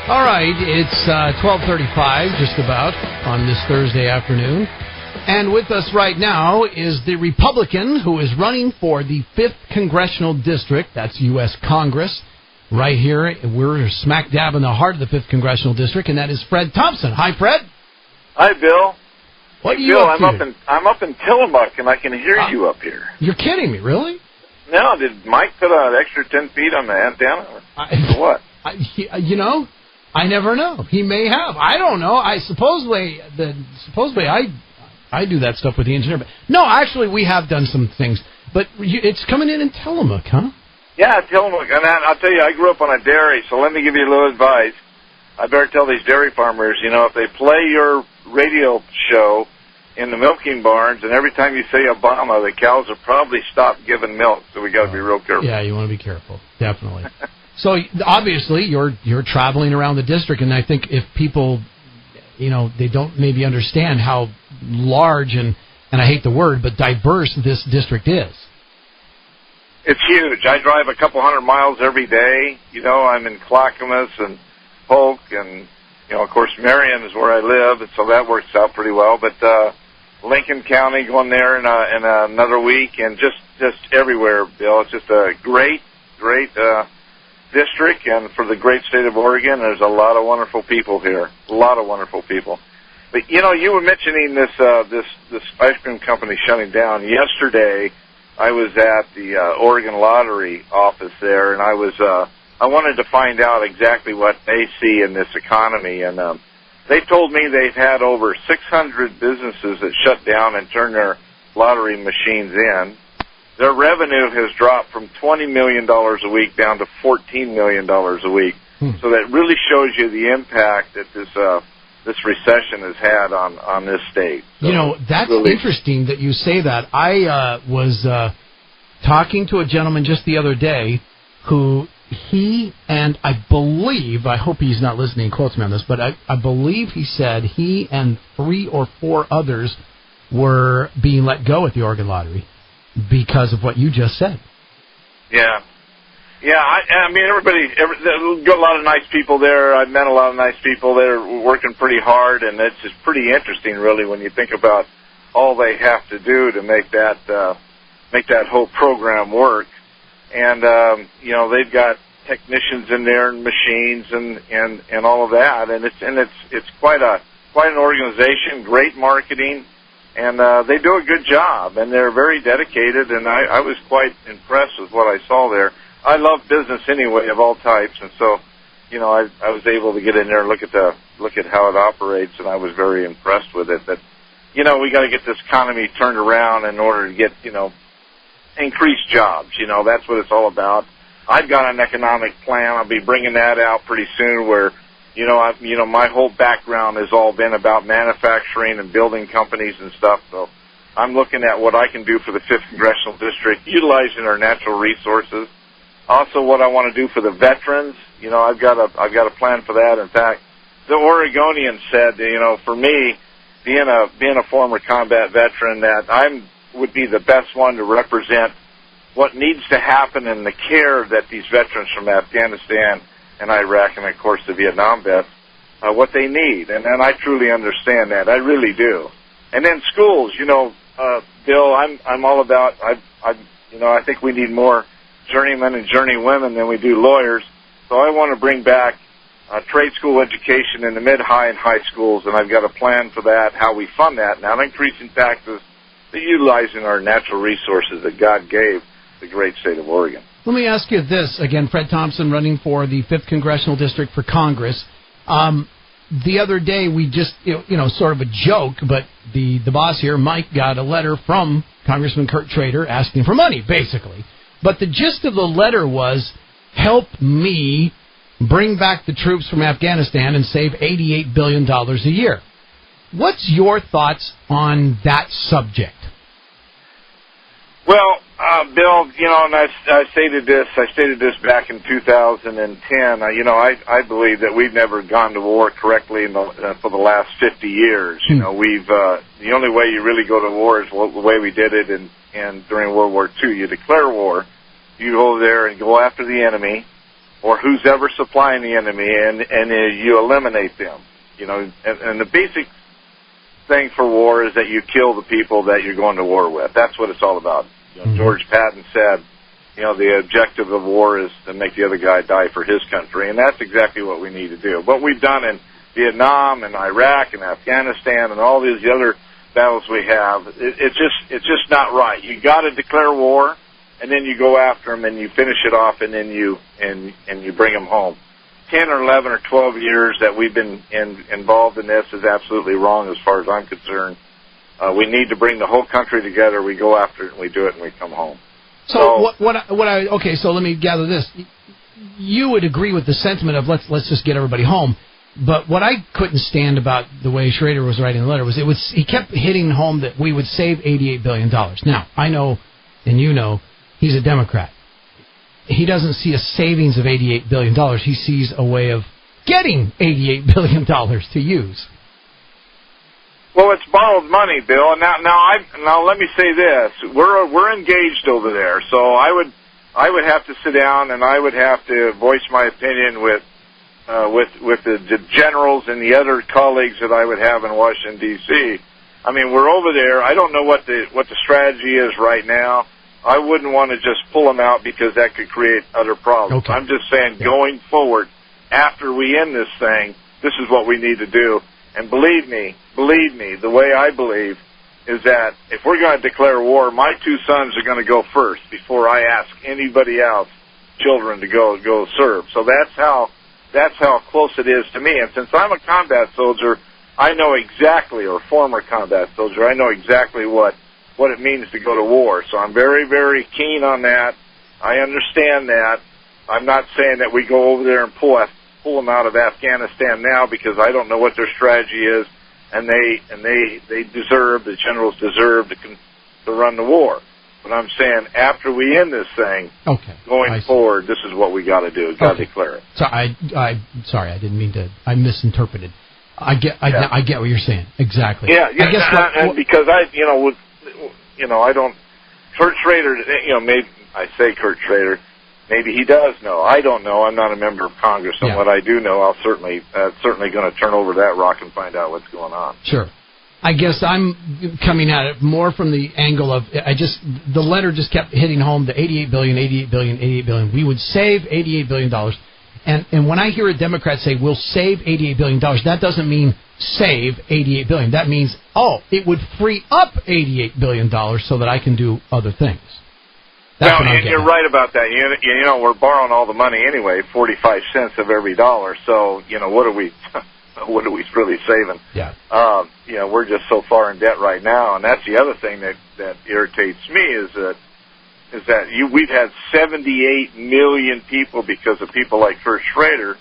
All right, it's 12:35, just about, on this Thursday afternoon. And with us right now is the Republican who is running for the 5th Congressional District. That's U.S. Congress. Right here, we're smack dab in the heart of the 5th Congressional District, and that is Fred Thompson. Hi, Fred. Hi, Bill. What are you Bill, up to? I'm up in Tillamook, and I can hear you up here. You're kidding me, really? No, did Mike put an extra 10 feet on the antenna, or what? I never know. He may have. I don't know. Supposedly I do that stuff with the engineer. But no, actually, we have done some things. But it's coming in Tillamook, huh? Yeah, Tillamook. And I'll tell you, I grew up on a dairy, so let me give you a little advice. I better tell these dairy farmers, if they play your radio show in the milking barns, and every time you say Obama, the cows will probably stop giving milk. So we got to be real careful. Yeah, you want to be careful, definitely. So obviously you're traveling around the district, and I think if people, they don't maybe understand how large and I hate the word, but diverse this district is. It's huge. I drive a couple hundred miles every day. I'm in Clackamas and Polk, and of course Marion is where I live, and so that works out pretty well. But Lincoln County, going there in another week, and just everywhere, Bill. It's just a great district, and for the great state of Oregon, there's a lot of wonderful people here. A lot of wonderful people. But you were mentioning this ice cream company shutting down. Yesterday, I was at the Oregon Lottery office there, and I wanted to find out exactly what they see in this economy, and they told me they've had over 600 businesses that shut down and turn their lottery machines in. Their revenue has dropped from $20 million a week down to $14 million a week. So that really shows you the impact that this recession has had on this state. So that's really interesting that you say that. I was talking to a gentleman just the other day who he and I hope he's not listening, quotes me on this, but I believe he said he and 3 or 4 others were being let go at the Oregon Lottery because of what you just said. Yeah. I mean, there's got a lot of nice people there. I've met a lot of nice people. They're working pretty hard, and it's just pretty interesting, really, when you think about all they have to do to make that whole program work. And they've got technicians in there and machines and all of that, and it's quite an organization, great marketing. And they do a good job, and they're very dedicated, and I was quite impressed with what I saw there. I love business anyway, of all types, and so, I was able to get in there and look at how it operates, and I was very impressed with it. That, we got to get this economy turned around in order to get, increased jobs. That's what it's all about. I've got an economic plan. I'll be bringing that out pretty soon where, my whole background has all been about manufacturing and building companies and stuff. So I'm looking at what I can do for the 5th Congressional District, utilizing our natural resources. Also, what I want to do for the veterans. I've got a plan for that. In fact, the Oregonian said, for me, being a former combat veteran, that I would be the best one to represent what needs to happen in the care that these veterans from Afghanistan and Iraq, and of course the Vietnam vets, what they need, and I truly understand that. I really do. And then schools, Bill, I'm all about. I think we need more journeymen and journeywomen than we do lawyers. So I want to bring back trade school education in the mid-high and high schools, and I've got a plan for that. How we fund that, not increasing taxes, but utilizing our natural resources that God gave the great state of Oregon. Let me ask you this. Again, Fred Thompson running for the 5th Congressional District for Congress. The other day, we just, sort of a joke, but the boss here, Mike, got a letter from Congressman Kurt Trader asking for money, basically. But the gist of the letter was, help me bring back the troops from Afghanistan and save $88 billion a year. What's your thoughts on that subject? Well, Bill, and I stated this back in 2010. I believe that we've never gone to war correctly for the last 50 years. We've the only way you really go to war is the way we did it during World War II. You declare war, you go there and go after the enemy, or who's ever supplying the enemy, and you eliminate them. And the basic thing for war is that you kill the people that you're going to war with. That's what it's all about. George Patton said, the objective of war is to make the other guy die for his country, and that's exactly what we need to do. What we've done in Vietnam and Iraq and Afghanistan and all these other battles we have, it's just not right. You got to declare war, and then you go after them and you finish it off, and then you bring them home. 10 or 11 or 12 years that we've been involved in this is absolutely wrong as far as I'm concerned. We need to bring the whole country together. We go after it and we do it and we come home. So so let me gather this. You would agree with the sentiment of let's just get everybody home. But what I couldn't stand about the way Schrader was writing the letter was he kept hitting home that we would save $88 billion. Now, I know, and you know, he's a Democrat. He doesn't see a savings of $88 billion. He sees a way of getting $88 billion to use. Well, it's borrowed money, Bill. And now let me say this: we're engaged over there. So I would have to sit down and I would have to voice my opinion with the generals and the other colleagues that I would have in Washington D.C. I mean, we're over there. I don't know what the strategy is right now. I wouldn't want to just pull them out because that could create other problems. Okay. I'm just saying, going forward, after we end this thing, this is what we need to do. And believe me, the way I believe is that if we're going to declare war, my two sons are going to go first before I ask anybody else, children, to go serve. So that's how close it is to me. And since I'm a combat soldier, I know exactly, or former combat soldier, I know exactly what it means to go to war. So I'm very, very keen on that. I understand that. I'm not saying that we go over there and pull them out of Afghanistan now, because I don't know what their strategy is, and they deserve, the generals deserve to run the war. But I'm saying after we end this thing, going forward, this is what we got to do. Got to declare it. So sorry, I didn't mean to. I misinterpreted. I get what you're saying exactly. Yeah. I guess because I don't. Kurt Schrader, maybe I say Kurt Schrader. Maybe he does know. I don't know. I'm not a member of Congress, and what I do know, I'll certainly going to turn over that rock and find out what's going on. Sure. I guess I'm coming at it more from the angle of the letter just kept hitting home the $88 billion, $88 billion, $88 billion. We would save $88 billion. And when I hear a Democrat say we'll save $88 billion, that doesn't mean save $88 billion. That means, it would free up $88 billion so that I can do other things. Well, and you're right about that. We're borrowing all the money anyway, 45 cents of every dollar. So, what are we really saving? Yeah. We're just so far in debt right now, and that's the other thing that irritates me is that we've had 78 million people, because of people like Kurt Schrader,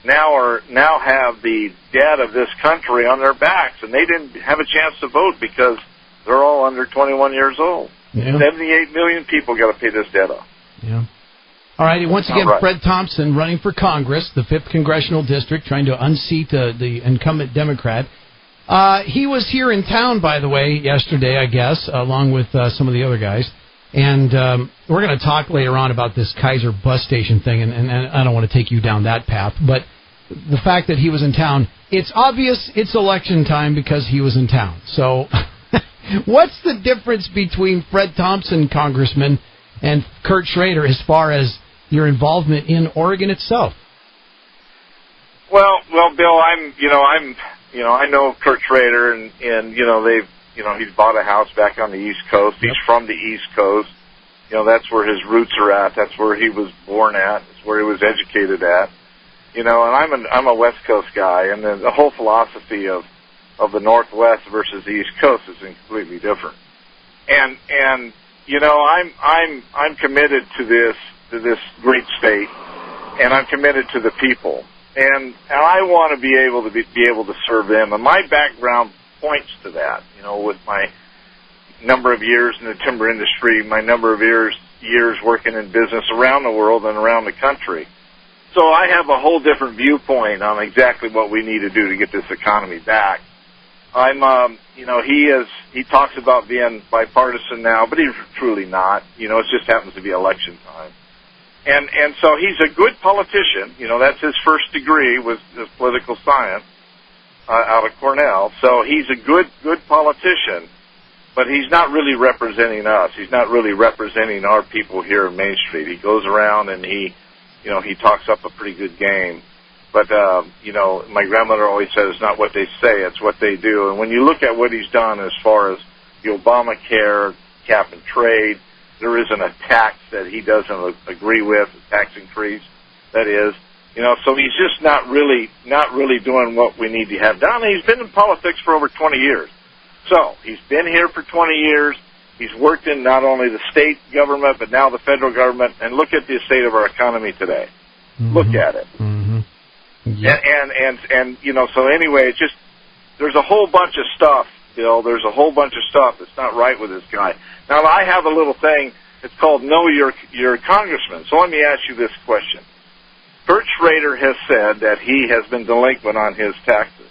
now have the debt of this country on their backs, and they didn't have a chance to vote because they're all under 21 years old. Yeah. 78 million people got to pay this debt off. Yeah. All right. Once again, Fred Thompson running for Congress, the 5th Congressional District, trying to unseat the incumbent Democrat. He was here in town, by the way, yesterday, I guess, along with some of the other guys. And we're going to talk later on about this Kaiser bus station thing, and I don't want to take you down that path. But the fact that he was in town, it's obvious it's election time because he was in town. So what's the difference between Fred Thompson, Congressman, and Kurt Schrader as far as your involvement in Oregon itself? Well, Bill, I know Kurt Schrader, and he's bought a house back on the East Coast. He's from the East Coast. That's where his roots are at. That's where he was born at. That's where he was educated at. And I'm a West Coast guy, and the whole philosophy of the Northwest versus the East Coast is completely different. And I'm committed to this great state, and I'm committed to the people, and I want to be able to serve them. And my background points to that. With my number of years in the timber industry, my number of years working in business around the world and around the country. So I have a whole different viewpoint on exactly what we need to do to get this economy back. He talks about being bipartisan now, but he's truly not. It just happens to be election time. And so he's a good politician. You know, that's his first degree, was political science out of Cornell. So he's a good politician, but he's not really representing us. He's not really representing our people here in Main Street. He goes around and he talks up a pretty good game. But, my grandmother always said it's not what they say, it's what they do. And when you look at what he's done as far as the Obamacare, cap and trade, there isn't a tax that he doesn't agree with, a tax increase, that is. So he's just not really doing what we need to have done. And he's been in politics for over 20 years. So he's been here for 20 years. He's worked in not only the state government, but now the federal government. And look at the state of our economy today. Mm-hmm. Look at it. Mm-hmm. Yep. And so anyway, it's just, there's a whole bunch of stuff, Bill. There's a whole bunch of stuff that's not right with this guy. Now, I have a little thing. It's called Know Your Congressman. So let me ask you this question. Kurt Schrader has said that he has been delinquent on his taxes.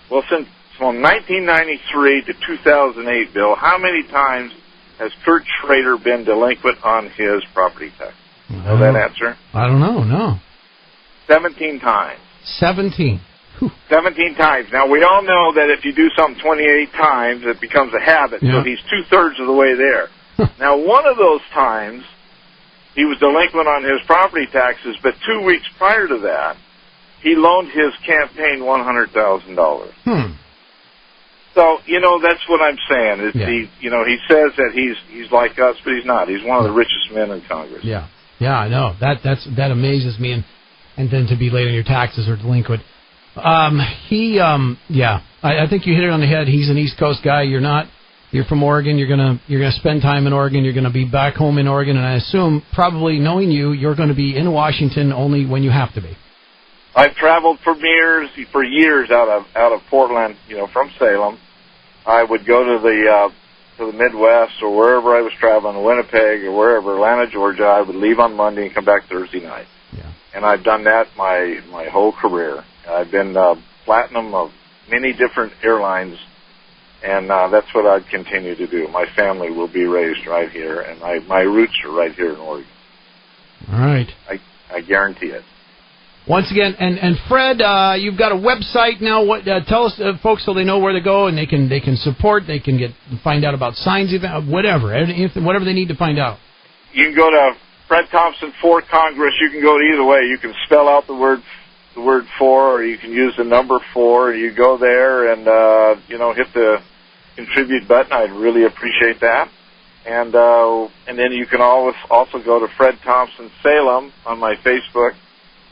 Well, from 1993 to 2008, Bill, how many times has Kurt Schrader been delinquent on his property tax? Know that answer? I don't know, no. 17 times. 17. Whew. 17 times. Now, we all know that if you do something 28 times, it becomes a habit. Yeah. So he's 2/3 of the way there. Now, one of those times, he was delinquent on his property taxes, but 2 weeks prior to that, he loaned his campaign $100,000. So, that's what I'm saying. Is he says that he's like us, but he's not. He's one of the richest men in Congress. Yeah, I know. That amazes me. And then to be late on your taxes or delinquent. I think you hit it on the head. He's an East Coast guy. You're not. You're from Oregon. You're gonna spend time in Oregon. You're gonna be back home in Oregon. And I assume, probably knowing you're going to be in Washington only when you have to be. I've traveled for years out of Portland. From Salem. I would go to the Midwest or wherever I was traveling, Winnipeg or wherever, Atlanta, Georgia. I would leave on Monday and come back Thursday night. Yeah. And I've done that my whole career. I've been platinum of many different airlines, and that's what I'd continue to do. My family will be raised right here, and my roots are right here in Oregon. All right. I guarantee it. Once again, and Fred, you've got a website now. What? Tell us, folks, so they know where to go and they can support. They can find out about signs, whatever they need to find out. You can go to Fred Thompson for Congress. You can go to either way. You can spell out the word for, or you can use the number 4. You go there and hit the contribute button. I'd really appreciate that. And then you can also go to Fred Thompson Salem on my Facebook.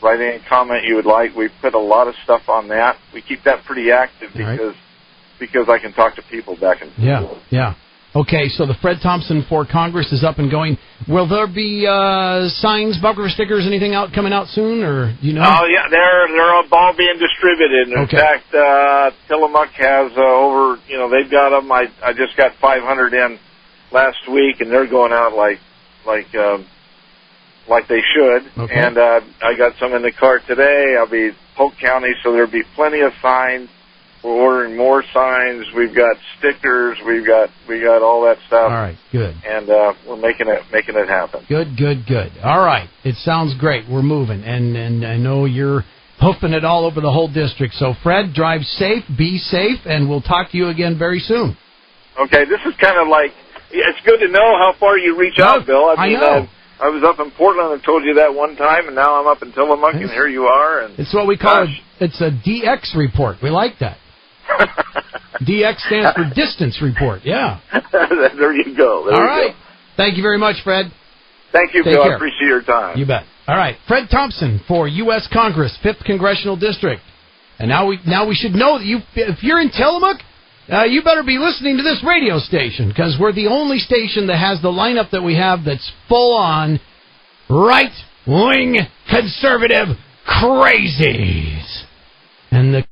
Write any comment you would like. We put a lot of stuff on that. We keep that pretty active because I can talk to people back and forth. Yeah. Okay, so the Fred Thompson for Congress is up and going. Will there be signs, bumper stickers, anything coming out soon, or you know? Oh yeah, they're all being distributed. In fact, Tillamook has over. They've got them. I just got 500 in last week, and they're going out like they should. Okay. And I got some in the cart today. I'll be Polk County, so there'll be plenty of signs. We're ordering more signs. We've got stickers. We got all that stuff. All right, good. And we're making it happen. Good. All right, it sounds great. We're moving, and I know you're hoofing it all over the whole district. So, Fred, drive safe, be safe, and we'll talk to you again very soon. Okay, this is kind of like, it's good to know how far you reach out, Bill. I know. I was up in Portland and told you that one time, and now I'm up in Tillamook, and here you are. And it's what we call it's a DX report. We like that. DX stands for distance report. Yeah. There you go. All right. Thank you very much, Fred. Thank you, Bill. I appreciate your time. You bet. All right. Fred Thompson for U.S. Congress, 5th Congressional District. And now we should know that if you're in Tillamook, you better be listening to this radio station, because we're the only station that has the lineup that we have that's full on right-wing conservative crazy.